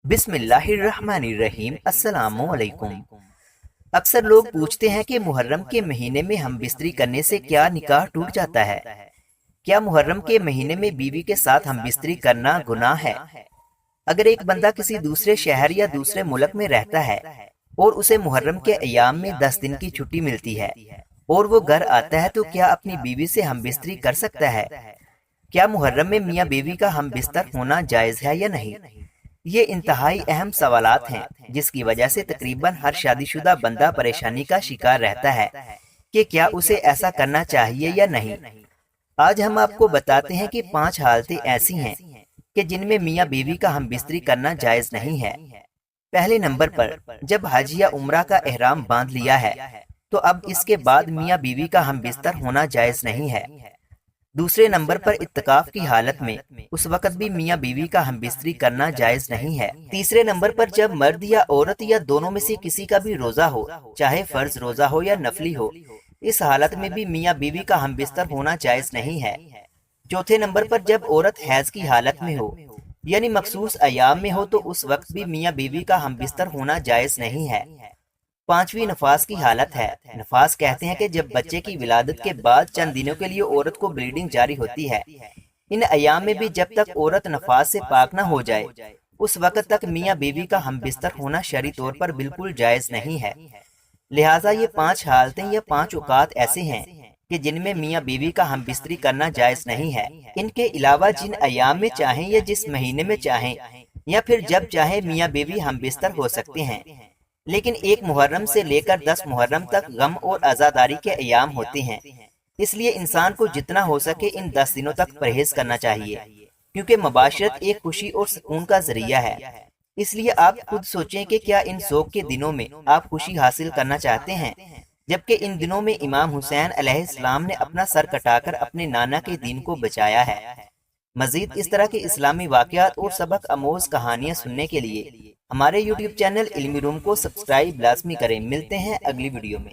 बिस्मिल्लाहिर्रहमानिर्रहीम। अस्सलाम वालेकुम। अक्सर लोग पूछते हैं कि मुहर्रम के महीने में हम बिस्तरी करने से क्या निकाह टूट जाता है। क्या मुहर्रम के महीने में बीवी के साथ हम बिस्तरी करना गुनाह है? अगर एक बंदा किसी दूसरे शहर या दूसरे मुल्क में रहता है और उसे मुहर्रम के अयाम में 10 दिन की छुट्टी मिलती है और वो घर आता है, तो क्या अपनी बीवी से हम बिस्तरी कर सकता है? क्या मुहर्रम में मियाँ बीवी का हम बिस्तर होना जायज है या नहीं? ये इंतहाई अहम सवालात हैं, जिसकी वजह से तकरीबन हर शादीशुदा बंदा परेशानी का शिकार रहता है कि क्या उसे ऐसा करना चाहिए या नहीं। आज हम आपको बताते हैं कि 5 हालतें ऐसी हैं कि जिनमें मियाँ बीवी का हम बिस्तरी करना जायज नहीं है। पहले नंबर पर, जब हज या उम्रा का एहराम बांध लिया है तो अब इसके बाद मियाँ बीवी का हम बिस्तर होना जायज नहीं है। दूसरे नंबर पर, इत्तिकाफ की हालत में उस वक्त भी मियाँ बीवी का हम बिस्तरी करना जायज नहीं है। तीसरे नंबर पर, जब मर्द या औरत या दोनों में से किसी का भी रोजा हो, चाहे फर्ज रोजा हो या नफली हो, इस हालत में भी मियाँ बीवी का हम बिस्तर होना जायज नहीं है। चौथे नंबर पर, जब औरत हैज की हालत में हो यानी मखसूस अयाम में हो, तो उस वक्त भी मियाँ बीवी का हम बिस्तर होना जायज नहीं है। पांचवी, नफास की हालत है। नफास कहते हैं कि जब बच्चे की विलादत के बाद चंद दिनों के लिए औरत को ब्लीडिंग जारी होती है। इन अयाम में भी जब तक औरत नफास से पाक न हो जाए, उस वक्त तक मियाँ बीवी का हम बिस्तर होना शरई तौर पर बिल्कुल जायज नहीं है। लिहाजा ये 5 हालतें या 5 औकात ऐसे हैं कि जिनमें मियाँ बीवी का हम बिस्तरी करना जायज नहीं है। इनके अलावा जिन अयाम में चाहें या जिस महीने में चाहें या फिर जब चाहे मियाँ बीवी हम बिस्तर हो सकते हैं, लेकिन 1 मुहर्रम से लेकर 10 मुहर्रम तक गम और आज़ादारी के अयाम होते हैं। इसलिए इंसान को जितना हो सके इन 10 दिनों तक परहेज करना चाहिए, क्योंकि मुबाशरत एक खुशी और सुकून का जरिया है। इसलिए आप खुद सोचें कि क्या इन शौक के दिनों में आप खुशी हासिल करना चाहते हैं, जबकि इन दिनों में इमाम हुसैन अलैहिस्सलाम ने अपना सर कटाकर अपने नाना के दीन को बचाया है। मजीद इस तरह के इस्लामी वाक़यात और सबक आमोज कहानियाँ सुनने के लिए हमारे YouTube चैनल इल्मी रूम को सब्सक्राइब लाजमी करें। मिलते हैं अगली वीडियो में।